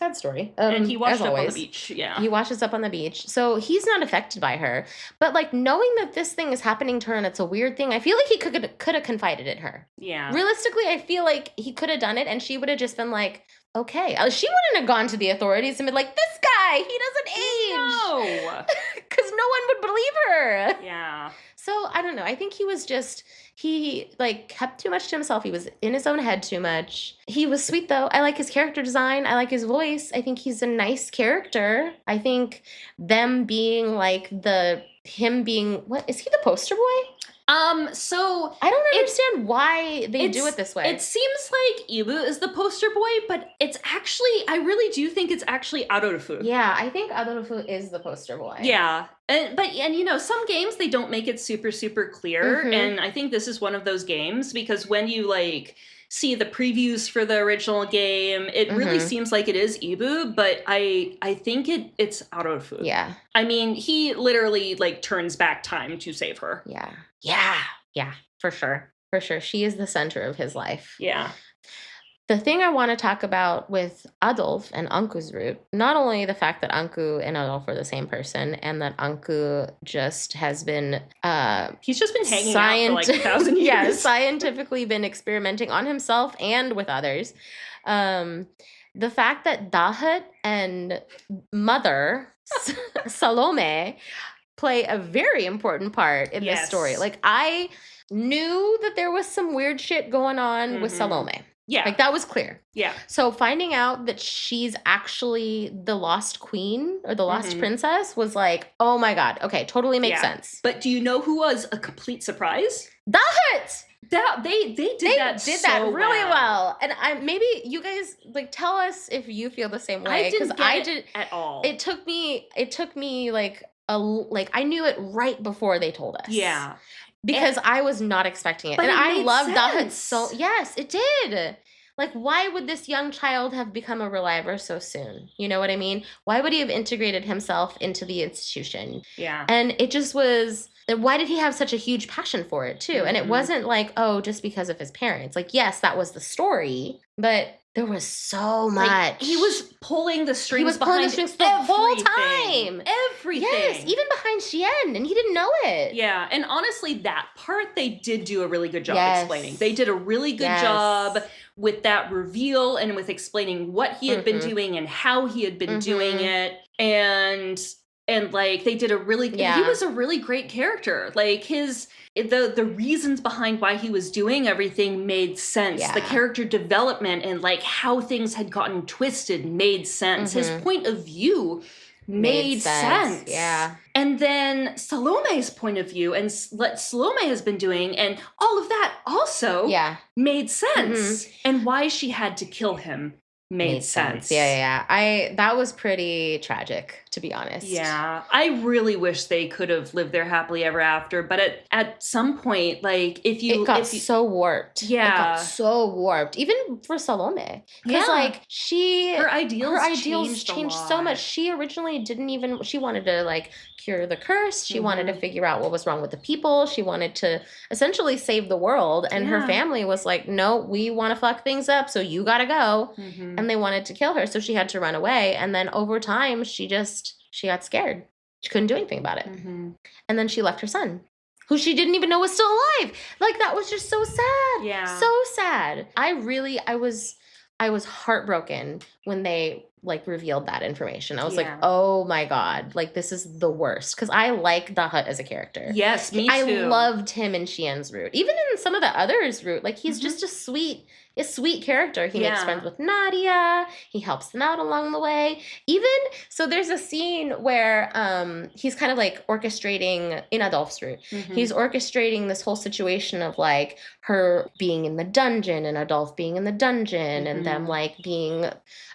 And he washed up on the beach, yeah. He washes up on the beach. So he's not affected by her. But like knowing that this thing is happening to her and it's a weird thing, I feel like he could have confided in her. Yeah. Realistically, I feel like he could have done it and she would have just been like, okay. She wouldn't have gone to the authorities and been like, this guy, he doesn't age. No. Because no one would believe her. Yeah. So, I don't know. I think he like kept too much to himself. He was in his own head too much. He was sweet though. I like his character design. I like his voice. I think he's a nice character. I think them being like him being, what, is he the poster boy? So I don't understand why they do it this way. It seems like Ibu is the poster boy, but it's actually, I really do think it's actually Arorofu. Yeah, I think Arorofu is the poster boy. Yeah. And you know, some games, they don't make it super, super clear. And I think this is one of those games because when you like see the previews for the original game, it really seems like it is Ibu, but I think it's Arorofu. Yeah. I mean, he literally like turns back time to save her. Yeah. Yeah, for sure. For sure. She is the center of his life. Yeah. The thing I want to talk about with Adolf and Anku's root, not only the fact that Anku and Adolf are the same person and that Anku just has been... he's just been hanging out for like 1,000 years. Yeah, scientifically been experimenting on himself and with others. The fact that Dahat and Mother, Salome, play a very important part in this story. Like, I knew that there was some weird shit going on with Salome. Yeah. Like, that was clear. Yeah. So finding out that she's actually the lost queen or the lost princess was like, oh my God. Okay, totally makes sense. But do you know who was a complete surprise? Dahat! They did that really well. And maybe you guys like tell us if you feel the same way. Because I didn't at all. It took me like I knew it right before they told us. Yeah. Because I was not expecting it. But and I love Dahat so yes, it did. Like, why would this young child have become a reliver so soon? You know what I mean? Why would he have integrated himself into the institution? Yeah. And it just was, why did he have such a huge passion for it too? And it wasn't like, oh, just because of his parents. Like, yes, that was the story, but there was so much. Like, he was pulling the strings. He was pulling the strings the whole time. Everything. Yes, even behind Xian, and he didn't know it. Yeah, and honestly, that part they did do a really good job explaining. They did a really good job with that reveal and with explaining what he had been doing and how he had been doing it. And like they did a really he was a really great character. Like the reasons behind why he was doing everything made sense. The character development and like how things had gotten twisted made sense. His point of view made sense. Yeah. And then Salome's point of view and what Salome has been doing and all of that also made sense. And why she had to kill him made sense. Yeah. That was pretty tragic, to be honest. Yeah. I really wish they could have lived there happily ever after, but at some point, like it got so warped. Yeah. It got so warped. Even for Salome. Because like her ideals changed so much. She originally she wanted to like cure the curse. She wanted to figure out what was wrong with the people. She wanted to essentially save the world. And her family was like, no, we want to fuck things up, so you gotta go. And they wanted to kill her, so she had to run away. And then over time, she got scared. She couldn't do anything about it. And then she left her son, who she didn't even know was still alive. Like, that was just so sad. Yeah. So sad. I was heartbroken when they like revealed that information. I was like, oh my God, like this is the worst. Because I like Dahat as a character. Yes, me too. I loved him in Xian's route. Even in some of the others' route. Like he's just a sweet character. He makes friends with Nadia. He helps them out along the way. So there's a scene where he's kind of like orchestrating in Adolf's route. He's orchestrating this whole situation of like her being in the dungeon and Adolf being in the dungeon and them like being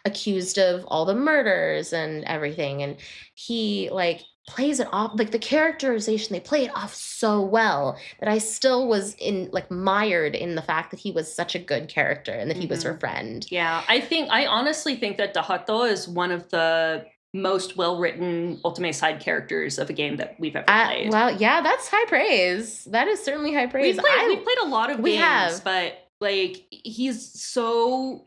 accused of all the murders and everything. And he like plays it off, like the characterization, they play it off so well that I still was mired in the fact that he was such a good character and that he was her friend. Yeah, I honestly think that Dahato is one of the most well-written Otome side characters of a game that we've ever played. Well, yeah, that's high praise. That is certainly high praise. We've played a lot of games, but like it's so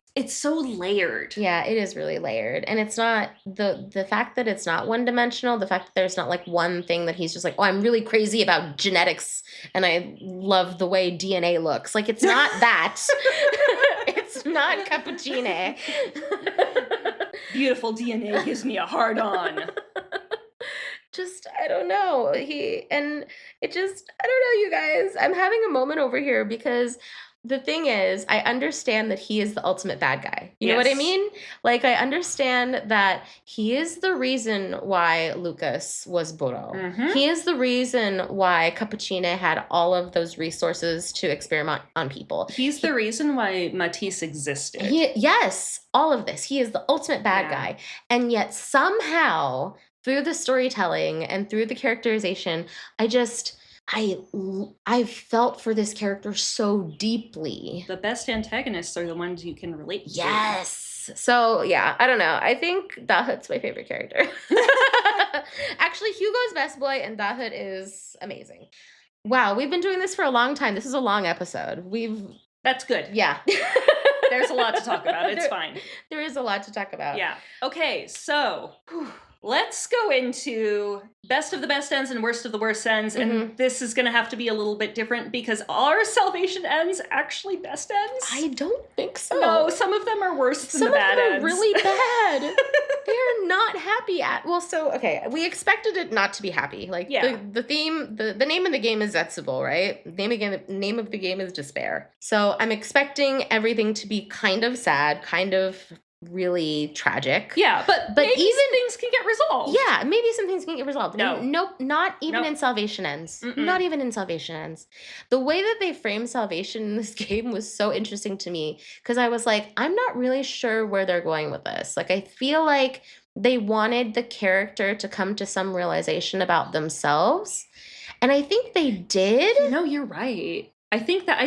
layered. Yeah, it is really layered. And it's not the fact that it's not one-dimensional, the fact that there's not like one thing that he's just like, oh, I'm really crazy about genetics and I love the way DNA looks. Like, it's not that. It's not cappuccino. Beautiful DNA gives me a hard on. Just, I don't know. I don't know, you guys. I'm having a moment over here because the thing is, I understand that he is the ultimate bad guy. You know what I mean? Like, I understand that he is the reason why Lucas was Boro. He is the reason why Cappuccino had all of those resources to experiment on people. He's the reason why Matisse existed. Yes, all of this. He is the ultimate bad guy. And yet somehow, through the storytelling and through the characterization, I felt for this character so deeply. The best antagonists are the ones you can relate to. Yes. So, yeah, I don't know. I think Dahut's my favorite character. Actually, Hugo's best boy, and Dahut is amazing. Wow, we've been doing this for a long time. This is a long episode. That's good. Yeah. There's a lot to talk about. It's fine. There is a lot to talk about. Yeah. Okay, so let's go into best of the best ends and worst of the worst ends. And this is going to have to be a little bit different because are Salvation ends actually best ends? I don't think so. No, some of them are worse than the bad ends. Some of them are really bad. They're not happy okay, we expected it not to be happy. Like, the theme, the name of the game is Zetsubo, right? The name of the game is despair. So I'm expecting everything to be kind of sad, kind of really tragic. Yeah, but maybe even things can get resolved. Yeah, maybe some things can get resolved. Nope, not even in Salvation Ends. Mm-mm. Not even in Salvation Ends. The way that they frame Salvation in this game was so interesting to me because I was like, I'm not really sure where they're going with this. Like, I feel like they wanted the character to come to some realization about themselves, and I think they did. No, you're right. I think that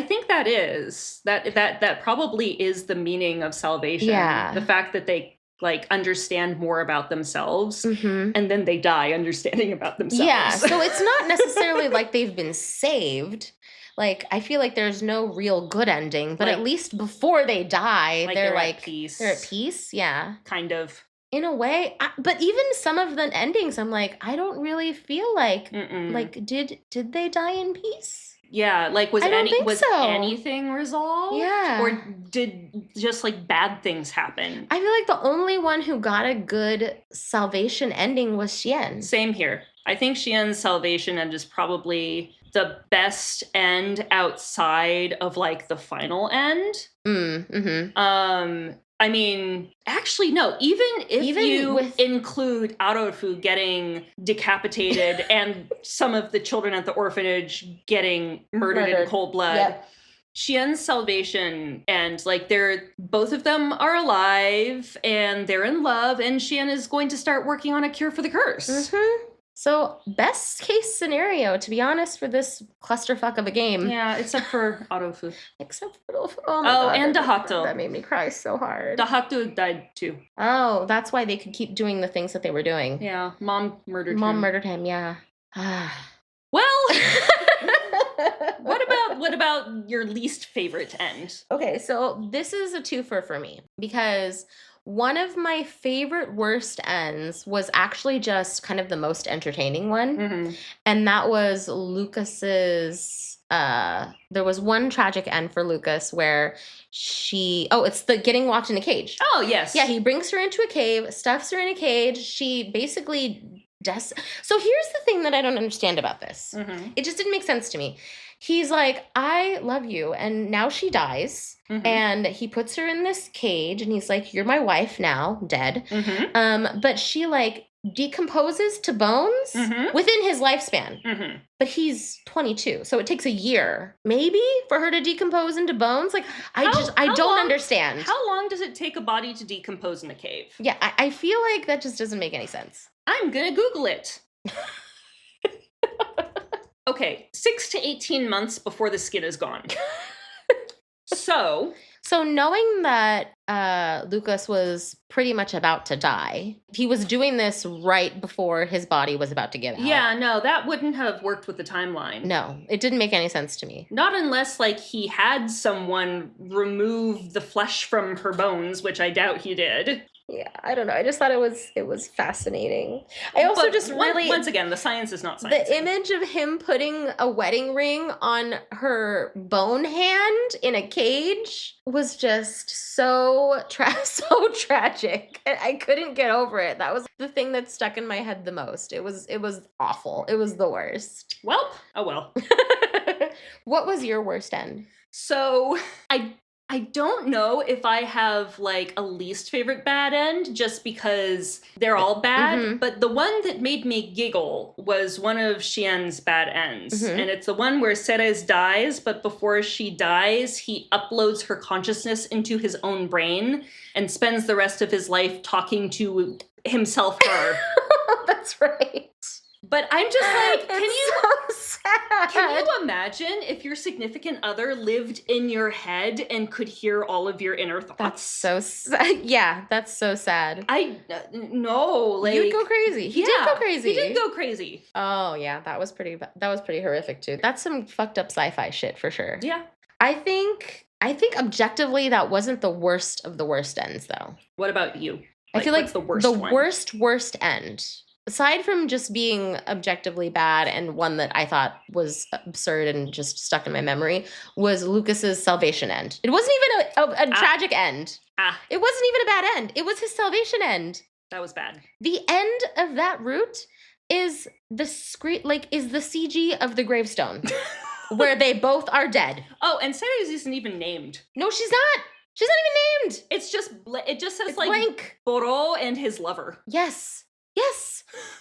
probably is the meaning of Salvation. Yeah. The fact that they like understand more about themselves and then they die understanding about themselves. Yeah. So it's not necessarily like they've been saved. Like, I feel like there's no real good ending, but at least before they die, they're at peace. They're at peace. Yeah. Kind of. In a way, but even some of the endings, I'm like, I don't really feel like did they die in peace? Yeah, like was anything resolved? Yeah. Or did just like bad things happen? I feel like the only one who got a good salvation ending was Xian. Same here. I think Xian's salvation end is probably the best end outside of like the final end. I mean, actually, no. Even if you include Arofu getting decapitated and some of the children at the orphanage getting murdered in cold blood, Xian's salvation and like both of them are alive and they're in love, and Xian is going to start working on a cure for the curse. So, best case scenario, to be honest, for this clusterfuck of a game. Yeah, except for Arofu. Except for Arofu. Oh my God, and Dahato. That made me cry so hard. Dahato died too. Oh, that's why they could keep doing the things that they were doing. Yeah, Mom murdered him. Mom murdered him, yeah. Well, what about your least favorite end? Okay, so this is a twofer for me because one of my favorite worst ends was actually just kind of the most entertaining one. And that was Lucas's, there was one tragic end for Lucas where it's the getting locked in a cage. Oh, yes. Yeah, he brings her into a cave, stuffs her in a cage. She basically So here's the thing that I don't understand about this. It just didn't make sense to me. He's like, I love you. And now she dies. And he puts her in this cage and he's like, you're my wife now, dead. But she like decomposes to bones within his lifespan. But he's 22. So it takes a year maybe for her to decompose into bones. Like, I don't understand. How long does it take a body to decompose in a cave? Yeah, I feel like that just doesn't make any sense. I'm going to Google it. Okay, 6 to 18 months before the skin is gone. So knowing that Lucas was pretty much about to die, he was doing this right before his body was about to give out. Yeah, no, that wouldn't have worked with the timeline. No, it didn't make any sense to me. Not unless, like, he had someone remove the flesh from her bones, which I doubt he did. Yeah, I don't know. I just thought it was fascinating. I also once again, the science is not science. The image of him putting a wedding ring on her bone hand in a cage was just so tragic. I couldn't get over it. That was the thing that stuck in my head the most. It was awful. It was the worst. Well, oh well. What was your worst end? So I don't know if I have, like, a least favorite bad end, just because they're all bad, but the one that made me giggle was one of Xian's bad ends. And it's the one where Ceres dies, but before she dies, he uploads her consciousness into his own brain and spends the rest of his life talking to himself, her. That's right. But I'm just like, can you imagine if your significant other lived in your head and could hear all of your inner thoughts? That's so sad. Yeah, that's so sad. No, like, you'd go crazy. He did go crazy. He did go crazy. Oh yeah, that was pretty horrific too. That's some fucked up sci-fi shit for sure. Yeah. I think objectively that wasn't the worst of the worst ends though. What about you? I feel like the worst end, aside from just being objectively bad and one that I thought was absurd and just stuck in my memory, was Lucas's salvation end. It wasn't even a tragic end. It wasn't even a bad end. It was his salvation end. That was bad. The end of that route is the CG of the gravestone, where they both are dead. Oh, and Ceres isn't even named. No, she's not. She's not even named. It just says, it's like, blank. Boro and his lover. Yes.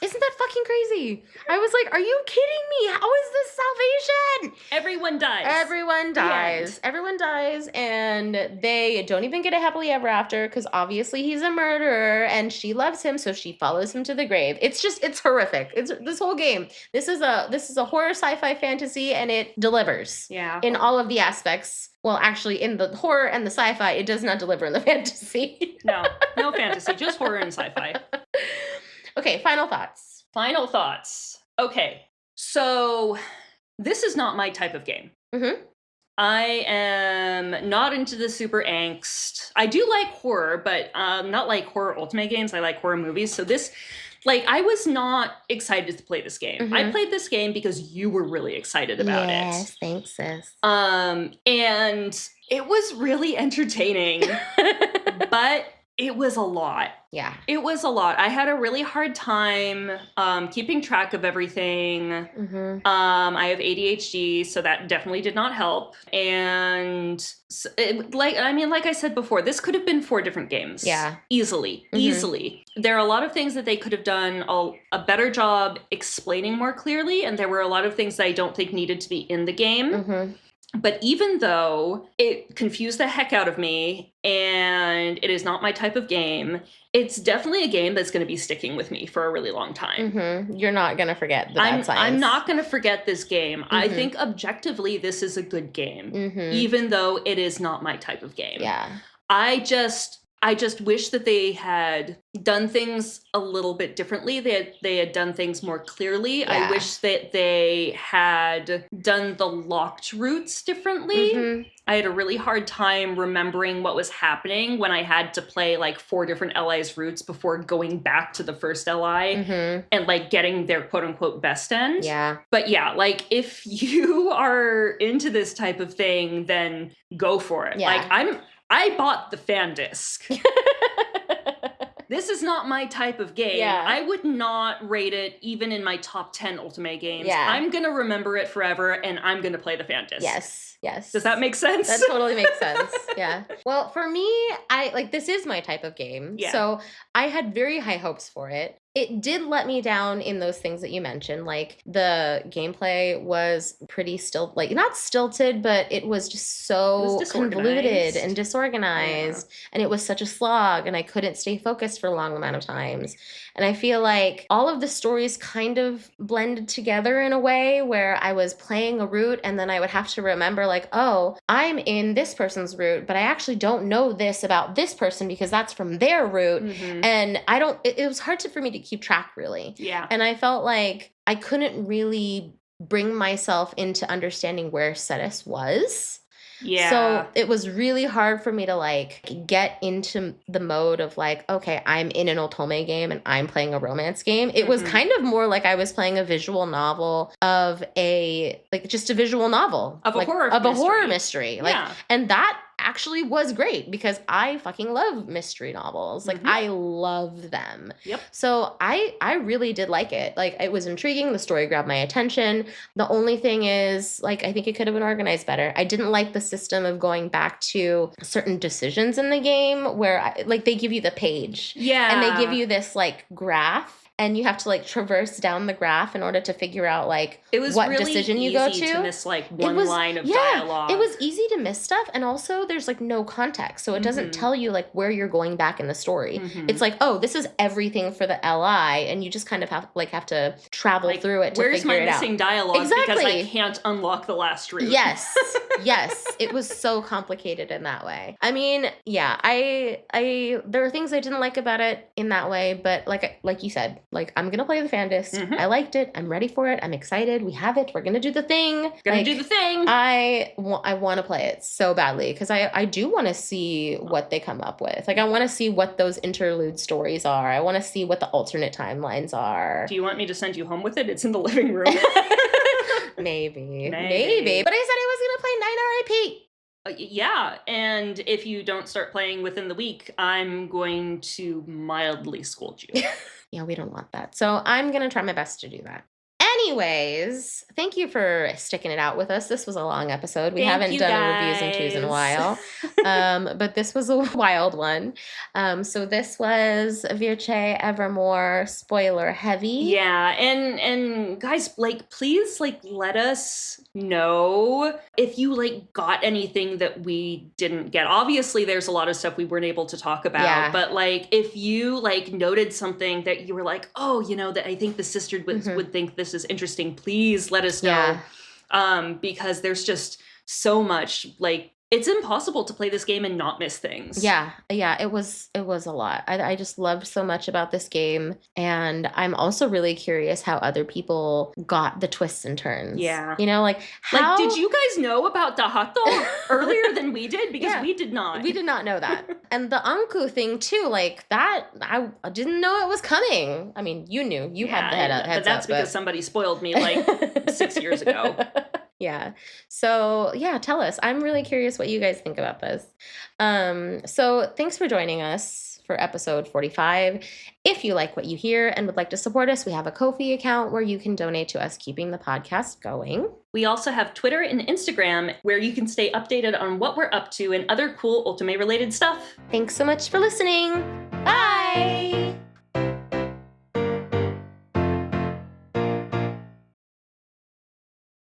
Isn't that fucking crazy? I was like, are you kidding me? How is this salvation? Everyone dies. Everyone dies, and they don't even get a happily ever after because obviously he's a murderer and she loves him, so she follows him to the grave. It's horrific. It's this whole game. This is a horror sci-fi fantasy, and it delivers. Yeah. In all of the aspects. Well, actually, in the horror and the sci-fi, it does not deliver in the fantasy. No fantasy, just horror and sci-fi. Okay, final thoughts. Okay, so this is not my type of game. I am not into the super angst. I do like horror, but not like horror Otome games. I like horror movies. So this, like, I was not excited to play this game. I played this game because you were really excited about it. Yes, thanks, sis. And it was really entertaining, but it was a lot. Yeah. It was a lot. I had a really hard time keeping track of everything. I have ADHD, so that definitely did not help. And like I said before, this could have been 4 different games. Yeah. Easily. There are a lot of things that they could have done a better job explaining more clearly, and there were a lot of things that I don't think needed to be in the game. But even though it confused the heck out of me and it is not my type of game, it's definitely a game that's going to be sticking with me for a really long time. You're not going to forget the bad science. I'm not going to forget this game. I think objectively this is a good game, even though it is not my type of game. Yeah. I just wish that they had done things a little bit differently. They had done things more clearly. Yeah. I wish that they had done the locked routes differently. I had a really hard time remembering what was happening when I had to play like 4 different LI's routes before going back to the first LI and like getting their quote unquote best end. Yeah. But yeah, like if you are into this type of thing, then go for it. Yeah. Like I bought the fan disc. This is not my type of game. Yeah. I would not rate it even in my top 10 Otome games. Yeah. I'm going to remember it forever, and I'm going to play the fan disc. Yes. Does that make sense? That totally makes sense. Yeah. Well, for me, this is my type of game. Yeah. So I had very high hopes for it. it did let me down in those things that you mentioned. Like the gameplay was pretty like not stilted, but it was just so convoluted and disorganized. Yeah. And it was such a slog, and I couldn't stay focused for a long amount of times. And I feel like all of the stories kind of blended together in a way where I was playing a route and then I would have to remember like, oh, I'm in this person's route, but I actually don't know this about this person because that's from their route. Mm-hmm. And it was hard for me to keep track, really. Yeah. And I felt like I couldn't really bring myself into understanding where Cetus was. Yeah. So it was really hard for me to like get into the mode of like, okay, I'm in an Otome game and I'm playing a romance game. It was kind of more like I was playing a visual novel of just a visual novel. Of like, a horror mystery. Like, yeah. And that actually was great because I fucking love mystery novels. Like, I love them. Yep. So I really did like it. Like, it was intriguing. The story grabbed my attention. The only thing is, like, I think it could have been organized better. I didn't like the system of going back to certain decisions in the game where, they give you the page. Yeah. And they give you this, like, graph. And you have to like traverse down the graph in order to figure out like what really decision you go to. It was really easy to miss like one line of dialogue. It was easy to miss stuff, and also there's like no context, so it doesn't tell you like where you're going back in the story. It's like, oh, this is everything for the LI, and you just kind of have to travel through it to figure it out. Where's my missing dialogue? Exactly. Because I can't unlock the last route. Yes, yes, it was so complicated in that way. I mean, yeah, I there are things I didn't like about it in that way, but like you said. Like, I'm going to play the fan disc. I liked it. I'm ready for it. I'm excited. We have it. We're going to do the thing. I want to play it so badly because I do want to see what they come up with. Like, I want to see what those interlude stories are. I want to see what the alternate timelines are. Do you want me to send you home with it? It's in the living room. Maybe. But I said I was going to play 9 R.I.P. Yeah, and if you don't start playing within the week, I'm going to mildly scold you. Yeah, we don't want that. So I'm going to try my best to do that. Anyways, thank you for sticking it out with us. This was a long episode. We haven't done a reviews and twos in a while. But this was a wild one. So this was Virche Evermore, spoiler heavy. Yeah, and guys, like, please, like, let us know if you, like, got anything that we didn't get. Obviously, there's a lot of stuff we weren't able to talk about, but, like, if you, like, noted something that you were like, oh, you know, that I think the sister would think this is interesting, please let us know. Because there's just so much, like, it's impossible to play this game and not miss things. Yeah, it was a lot. I just loved so much about this game, and I'm also really curious how other people got the twists and turns. Yeah. You know, like, how... Like, did you guys know about Dahato earlier than we did? Because we did not. We did not know that. And the Anku thing, too, like, that, I didn't know it was coming. I mean, you knew. You had the heads up. But that's because somebody spoiled me, like, 6 years ago. Yeah. So, yeah, tell us. I'm really curious what you guys think about this. So thanks for joining us for episode 45. If you like what you hear and would like to support us, we have a Ko-fi account where you can donate to us keeping the podcast going. We also have Twitter and Instagram where you can stay updated on what we're up to and other cool Otome-related stuff. Thanks so much for listening. Bye!